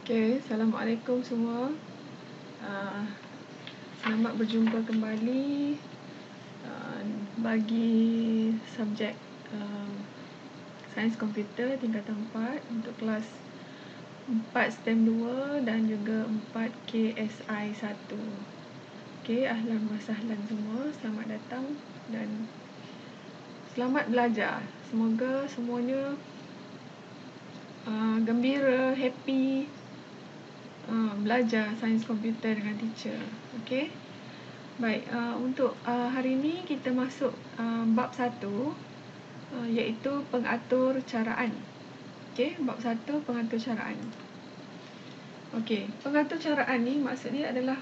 Okay, Assalamualaikum semua. Selamat berjumpa kembali bagi subjek Sains Komputer tingkatan 4 untuk kelas 4 STEM 2 dan juga 4 KSI 1. Okay, ahlan wa sahlan semua. Selamat datang dan selamat belajar. Semoga semuanya gembira, happy belajar sains komputer dengan teacher. Okey. Baik, untuk hari ini kita masuk bab 1 iaitu pengatur caraan. Okey, bab 1 pengatur caraan. Okey, pengatur caraan ni maksud dia adalah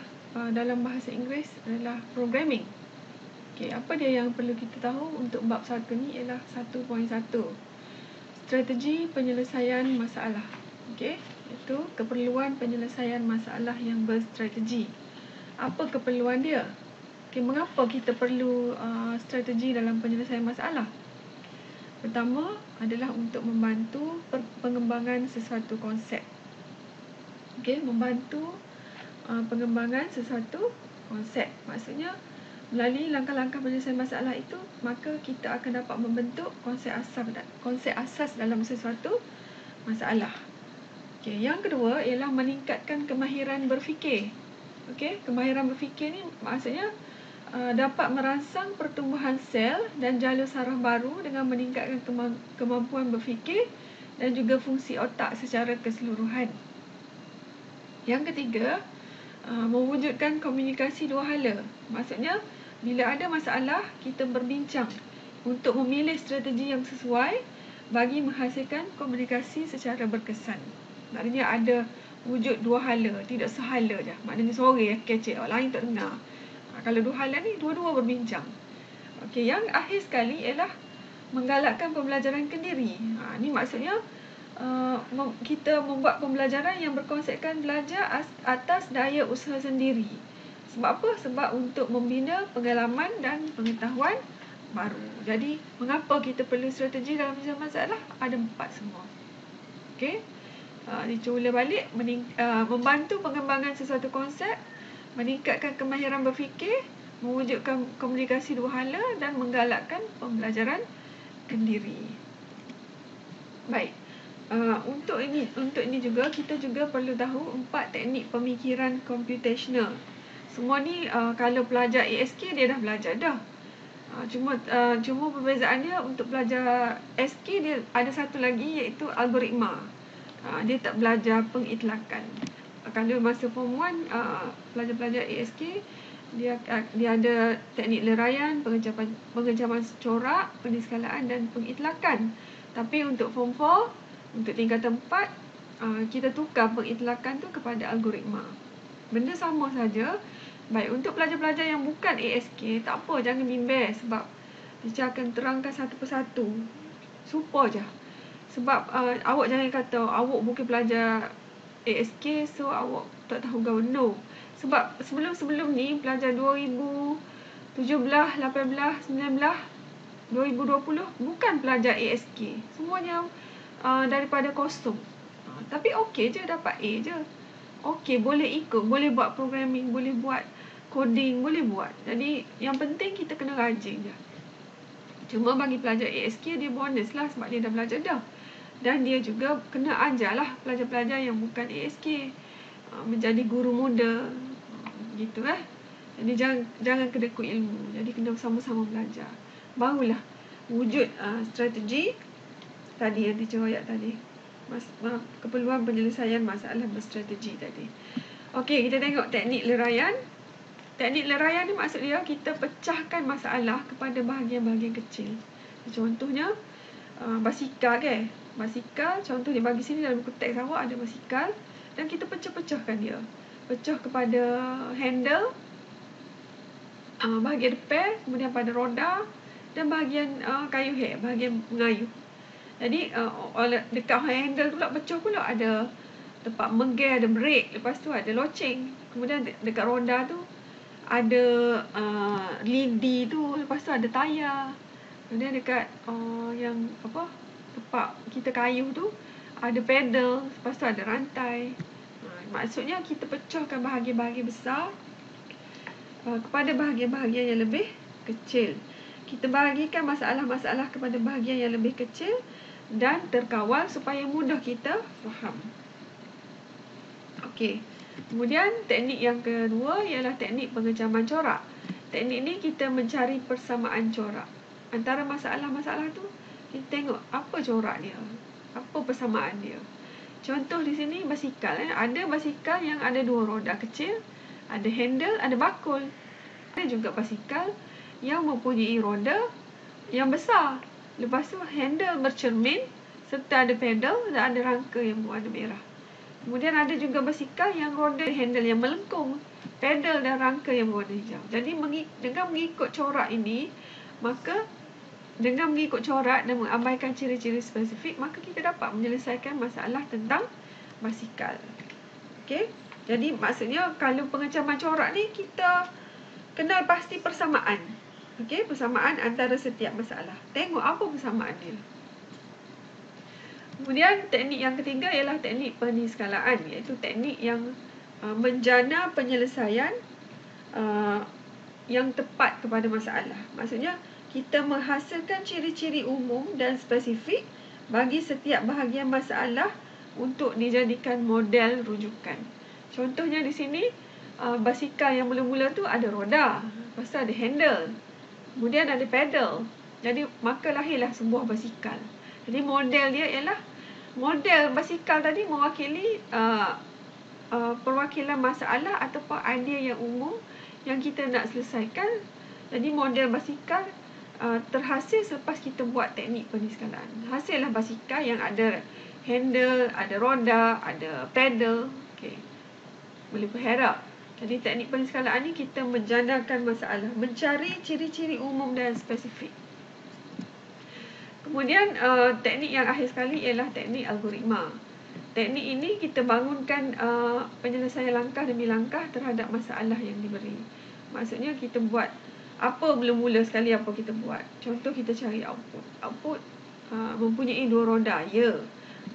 dalam bahasa Inggeris adalah programming. Okey, apa dia yang perlu kita tahu untuk bab 1 ni ialah 1.1. Strategi penyelesaian masalah. Okey, itu keperluan penyelesaian masalah yang berstrategi. Apa keperluan dia? Okey, mengapa kita perlu strategi dalam penyelesaian masalah? Pertama adalah untuk membantu pengembangan sesuatu konsep. Okey, membantu pengembangan sesuatu konsep. Maksudnya melalui langkah-langkah penyelesaian masalah itu, maka kita akan dapat membentuk konsep asas dalam sesuatu masalah. Okey, yang kedua ialah meningkatkan kemahiran berfikir. Okey, kemahiran berfikir ni maksudnya dapat merangsang pertumbuhan sel dan jalur saraf baru dengan meningkatkan kemampuan berfikir dan juga fungsi otak secara keseluruhan. Yang ketiga, mewujudkan komunikasi dua hala. Maksudnya bila ada masalah, kita berbincang untuk memilih strategi yang sesuai bagi menghasilkan komunikasi secara berkesan. Maknanya ada wujud dua hala, tidak sehala je. Maknanya suara yang kecil, orang lain tak dengar. Kalau dua hala ni, dua-dua berbincang. Okey, yang akhir sekali ialah menggalakkan pembelajaran kendiri. Ni maksudnya kita membuat pembelajaran yang berkonsepkan belajar atas daya usaha sendiri. Sebab apa? Sebab untuk membina pengalaman dan pengetahuan baru. Jadi, mengapa kita perlu strategi dalam penyelesaian masalah? Ada 4 semua. Okey. Dicuba balik, membantu pengembangan sesuatu konsep, meningkatkan kemahiran berfikir, mewujudkan komunikasi dua hala dan menggalakkan pembelajaran kendiri. Baik. Untuk ini juga kita juga perlu tahu 4 teknik pemikiran computational. Semua ni kalau pelajar ASK dia dah belajar dah. Cuma perbezaannya untuk pelajar SK dia ada satu lagi iaitu algoritma. Dia tak belajar pengitlakan. Kalau masa form 1 pelajar-pelajar ASK dia ada teknik leraian, pengencaman corak, peniskalaan dan pengitlakan. Tapi untuk form 4, untuk tingkatan 4, kita tukar pengitlakan tu kepada algoritma. Benda sama saja. Baik, untuk pelajar-pelajar yang bukan ASK, tak apa, jangan bimbang sebab teacher akan terangkan satu persatu. Super je. Sebab awak jangan kata awak bukan pelajar ASK, so awak tak tahu gaul. No. Sebab sebelum ni, pelajar 2017, 18, 19, 2020 bukan pelajar ASK. Semuanya daripada kosong. Tapi okey je, dapat A je. Okey, boleh ikut, boleh buat programming, boleh buat coding, boleh buat. Jadi yang penting kita kena rajin je. Cuma bagi pelajar ASK dia bonus lah sebab dia dah belajar dah. Dan dia juga kena ajarlah pelajar-pelajar yang bukan ASK menjadi guru muda. Gitu Jadi jangan kedekut ilmu. Jadi kena sama-sama belajar. Barulah wujud strategi tadi yang teacher ayat tadi. Keperluan penyelesaian masalah berstrategi tadi. Okey, kita tengok teknik leraian. Teknik leraian ni maksud dia kita pecahkan masalah kepada bahagian-bahagian kecil. Contohnya basikal ke? Basikal, contoh dia bagi sini dalam buku teks awak ada basikal dan kita pecah-pecahkan dia. Pecah kepada handle, bahagian depan, kemudian pada roda dan bahagian kayu head, bahagian mengayuh. Jadi dekat handle tu pula pecah pula ada tempat menggear, ada brake, lepas tu ada loceng. Kemudian dekat roda tu ada lidi tu, lepas tu ada tayar. Kemudian dekat yang tempat kita kayuh tu ada pedal, lepas tu ada rantai. Maksudnya kita pecahkan bahagian-bahagian besar kepada bahagian-bahagian yang lebih kecil. Kita bahagikan masalah-masalah kepada bahagian yang lebih kecil dan terkawal supaya mudah kita faham. Okey. Kemudian teknik yang kedua ialah teknik pengecaman corak. Teknik ni kita mencari persamaan corak. Antara masalah-masalah tu, kita tengok apa corak dia, apa persamaan dia. Contoh di sini basikal. Ada basikal yang ada 2 roda kecil, ada handle, ada bakul. Ada juga basikal yang mempunyai roda yang besar. Lepas tu handle bercermin serta ada pedal dan ada rangka yang berwarna merah. Kemudian ada juga basikal yang roda handle yang melengkung, pedal dan rangka yang berwarna hijau. Jadi dengan mengikut corak ini, maka dengan mengikut corak dan mengabaikan ciri-ciri spesifik, maka kita dapat menyelesaikan masalah tentang basikal. Okey. Jadi maksudnya kalau pengecaman corak ni kita kenal pasti persamaan. Okey, persamaan antara setiap masalah. Tengok apa persamaan dia. Kemudian teknik yang ketiga ialah teknik peniskalaan, iaitu teknik yang menjana penyelesaian yang tepat kepada masalah. Maksudnya kita menghasilkan ciri-ciri umum dan spesifik bagi setiap bahagian masalah untuk dijadikan model rujukan. Contohnya di sini, basikal yang mula-mula tu ada roda, lepas tu ada handle, kemudian ada pedal. Jadi maka lahirlah sebuah basikal. Jadi model dia ialah, model basikal tadi mewakili perwakilan masalah ataupun idea yang umum yang kita nak selesaikan. Jadi model basikal terhasil selepas kita buat teknik peniskalaan. Hasillah basikal yang ada handle, ada roda, ada pedal. Okey, boleh berharap. Jadi teknik peniskalaan ni kita menjanakan masalah, mencari ciri-ciri umum dan spesifik. Kemudian teknik yang akhir sekali ialah teknik algoritma. Teknik ini kita bangunkan penyelesaian langkah demi langkah terhadap masalah yang diberi. Maksudnya kita buat apa mula-mula sekali apa kita buat. Contoh kita cari output. Output mempunyai 2 roda, ya.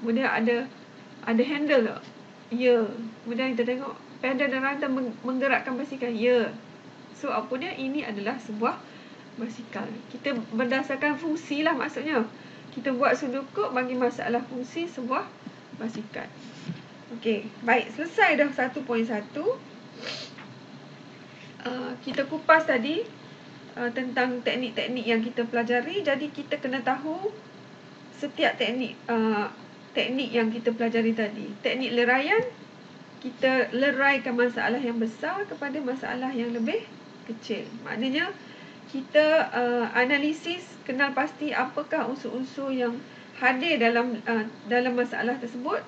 Kemudian ada handle tak? Ya. Kemudian kita tengok pedal dan rantai menggerakkan basikal, ya. So outputnya ini adalah sebuah basikal. Kita berdasarkan fungsi lah maksudnya. Kita buat sudukut bagi masalah fungsi sebuah basikal. Okey, baik, selesai dah 1.1. Kita kupas tadi tentang teknik-teknik yang kita pelajari. Jadi kita kena tahu setiap teknik teknik yang kita pelajari tadi. Teknik leraian, kita leraikan masalah yang besar kepada masalah yang lebih kecil. Maknanya kita analisis, kenal pasti apakah unsur-unsur yang hadir dalam masalah tersebut.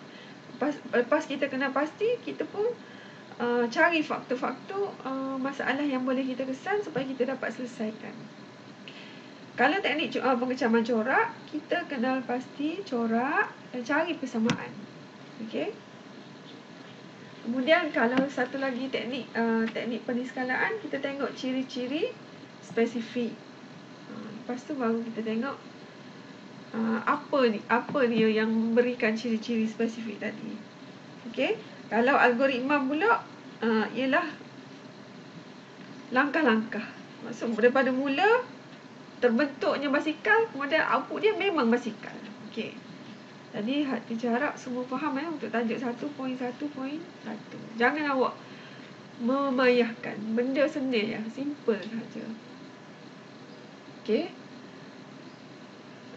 Lepas kita kenal pasti, kita pun cari faktor-faktor masalah yang boleh kita kesan supaya kita dapat selesaikan. Kalau teknik pengecaman corak, kita kenal pasti corak dan cari persamaan. Okey. Kemudian kalau satu lagi teknik peniskalaan, kita tengok ciri-ciri spesifik. Lepas tu baru kita tengok apa dia yang memberikan ciri-ciri spesifik tadi. Okey. Kalau algoritma pula ialah langkah-langkah. Maksud daripada mula terbentuknya basikal, kemudian output dia memang basikal. Okey. Jadi teacher harap semua faham untuk tajuk 1.1.1. Jangan awak memayahkan. Benda senil ya, simple saja. Okey.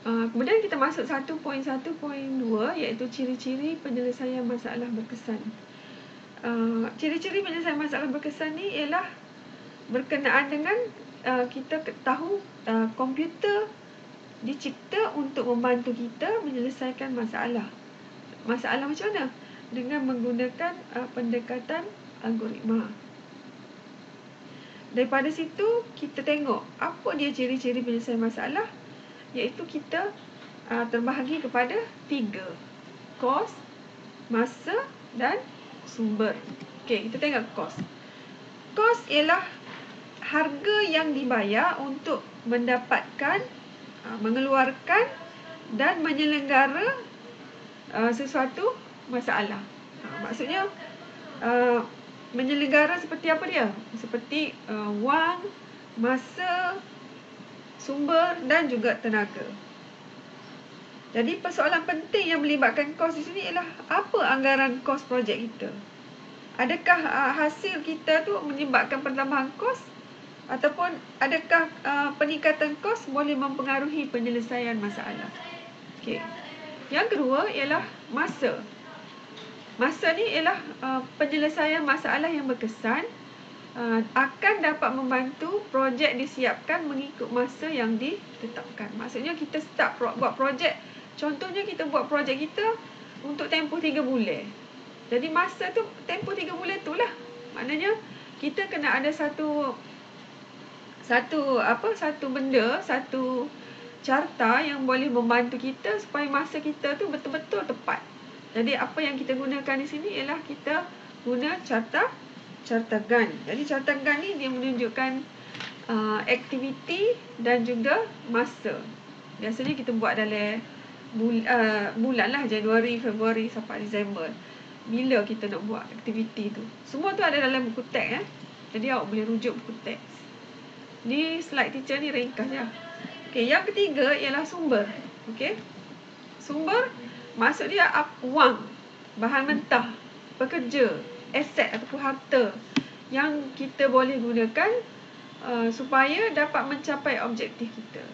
Kemudian kita masuk 1.1.2 iaitu ciri-ciri penyelesaian masalah berkesan. Ciri-ciri penyelesaian masalah berkesan ni ialah berkenaan dengan kita tahu komputer dicipta untuk membantu kita menyelesaikan masalah. Masalah macam mana? Dengan menggunakan pendekatan algoritma. Daripada situ kita tengok apa dia ciri-ciri penyelesaian masalah, iaitu kita terbahagi kepada 3. Kos, masa dan sumber. Okey, kita tengok kos. Kos ialah harga yang dibayar untuk mendapatkan, mengeluarkan dan menyelenggara sesuatu masalah. Maksudnya menyelenggara seperti apa dia? Seperti wang, masa, sumber dan juga tenaga. Jadi persoalan penting yang melibatkan kos di sini ialah apa anggaran kos projek kita? Adakah hasil kita tu menyebabkan penambahan kos ataupun adakah peningkatan kos boleh mempengaruhi penyelesaian masalah? Okey. Yang kedua ialah masa. Masa ni ialah penyelesaian masalah yang berkesan akan dapat membantu projek disiapkan mengikut masa yang ditetapkan. Maksudnya kita start buat projek, contohnya kita buat projek kita untuk tempoh 3 bulan. Jadi masa tu tempoh 3 bulan tu lah. Maknanya kita kena ada satu benda, satu carta yang boleh membantu kita supaya masa kita tu betul-betul tepat. Jadi apa yang kita gunakan di sini ialah kita guna carta Gantt. Jadi carta Gantt ni dia menunjukkan aktiviti dan juga masa. Biasanya kita buat dalam bulan lah, Januari, Februari sampai Disember. Bila kita nak buat aktiviti tu. Semua tu ada dalam buku teks . Jadi awak boleh rujuk buku teks. Ni slide teacher ni ringkas je. Okey, yang ketiga ialah sumber. Okey. Sumber maksud dia wang, bahan mentah, pekerja, aset ataupun harta yang kita boleh gunakan supaya dapat mencapai objektif kita.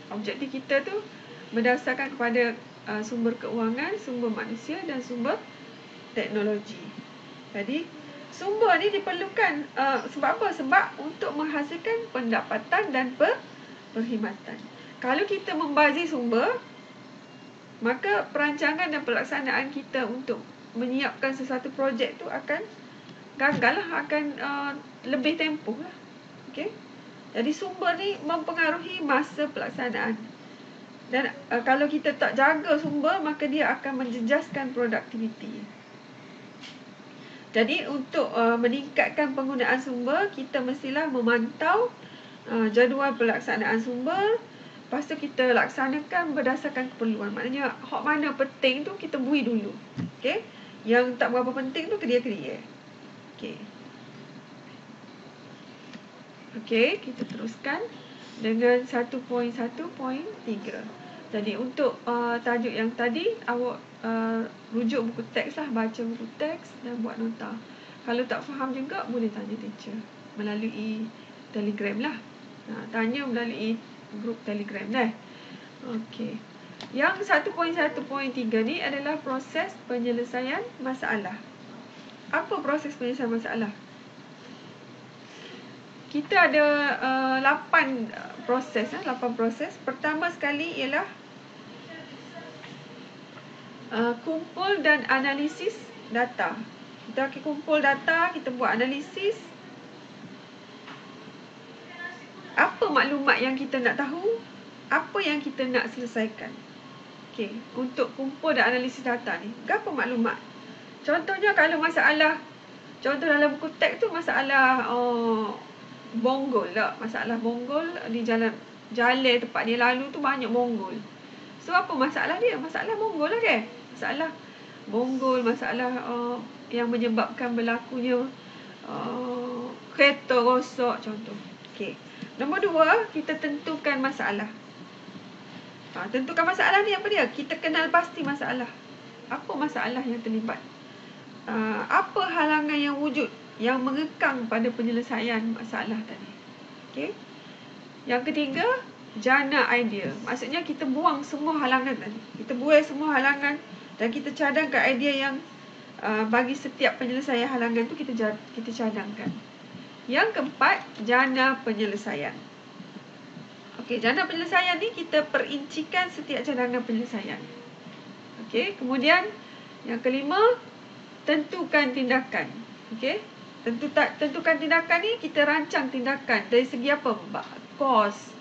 Objektif kita tu berdasarkan kepada sumber keuangan, sumber manusia dan sumber teknologi. Jadi sumber ni diperlukan sebab apa? Sebab untuk menghasilkan pendapatan dan perkhidmatan. Kalau kita membazir sumber, maka perancangan dan pelaksanaan kita untuk menyiapkan sesuatu projek tu akan gagal lah, akan lebih tempoh lah. Okay? Jadi sumber ni mempengaruhi masa pelaksanaan. Dan kalau kita tak jaga sumber, maka dia akan menjejaskan produktiviti. Jadi untuk meningkatkan penggunaan sumber, kita mestilah memantau jadual pelaksanaan sumber. Lepas tu kita laksanakan berdasarkan keperluan. Maknanya hak mana penting tu kita bui dulu. Okey. Yang tak berapa penting tu kedia-kedia. Okey. Okey, kita teruskan dengan 1.1.3. Jadi untuk tajuk yang tadi awak rujuk buku teks lah, baca buku teks dan buat nota. Kalau tak faham juga boleh tanya teacher melalui Telegram lah. Tanya melalui grup Telegram dah. Okey. Yang 1.1.3 ni adalah proses penyelesaian masalah. Apa proses penyelesaian masalah? Kita ada 8 proses. 8 proses. Pertama sekali ialah kumpul dan analisis data. Kita akan kumpul data, kita buat analisis. Apa maklumat yang kita nak tahu? Apa yang kita nak selesaikan? Okey, untuk kumpul dan analisis data ni, apa maklumat? Contohnya kalau masalah, contoh dalam buku teks tu masalah bonggol lah. Masalah bonggol di jalan tempat dia lalu tu banyak bonggol. So apa masalah dia? Masalah bonggol lah dia. Masalah bonggol, masalah yang menyebabkan berlakunya kereta rosak contoh. Okey. Nombor 2, kita tentukan masalah. Tentukan masalah ni apa dia? Kita kenal pasti masalah. Apa masalah yang terlibat? Apa halangan yang wujud yang mengekang pada penyelesaian masalah tadi? Okey. Yang ketiga, jana idea. Maksudnya kita buang semua halangan tadi. Kita buang semua halangan dan kita cadangkan idea yang bagi setiap penyelesaian halangan tu kita cadangkan. Yang keempat, jana penyelesaian. Okey, jana penyelesaian ni kita perincikan setiap cadangan penyelesaian. Okey, kemudian yang kelima, tentukan tindakan. Okey, tentukan tindakan ni kita rancang tindakan dari segi apa? Kos,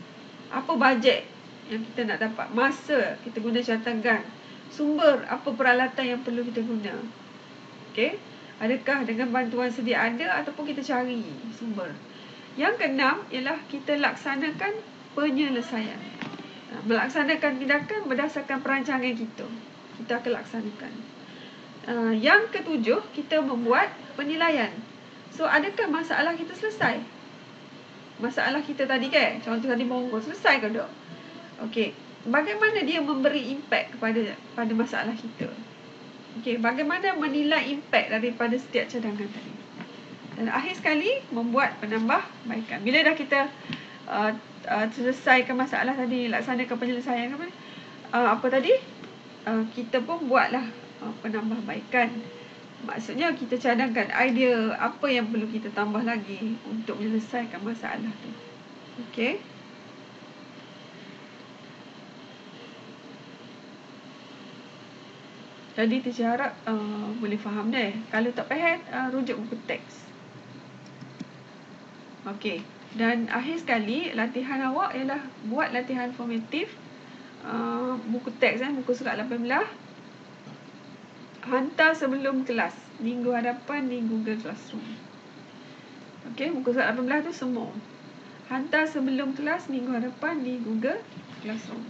apa bajet yang kita nak dapat, masa kita guna carta Gantt, sumber, apa peralatan yang perlu kita guna. Okey, adakah dengan bantuan sedia ada ataupun kita cari sumber. Yang keenam ialah kita laksanakan penyelesaian. Melaksanakan tindakan berdasarkan perancangan kita. Kita akan laksanakan. Yang ketujuh, kita membuat penilaian. So, adakah masalah kita selesai? Masalah kita tadi kan, contoh tadi monggol, selesai ke tak? Okey, bagaimana dia memberi impact pada masalah kita? Okey, bagaimana menilai impact daripada setiap cadangan tadi? Dan akhir sekali, membuat penambahbaikan. Bila dah kita selesaikan masalah tadi, laksanakan penyelesaian apa tadi? Kita pun buatlah penambahbaikan. Maksudnya kita cadangkan idea apa yang perlu kita tambah lagi untuk menyelesaikan masalah tu. Okey. Jadi teacher harap boleh faham deh. Kalau tak faham, rujuk buku teks. Okey. Dan akhir sekali, latihan awak ialah buat latihan formatif. Buku teks, buku surat 18. Hantar sebelum kelas. Minggu hadapan di Google Classroom. Okey, buku surat 18 tu semua. Hantar sebelum kelas minggu hadapan di Google Classroom.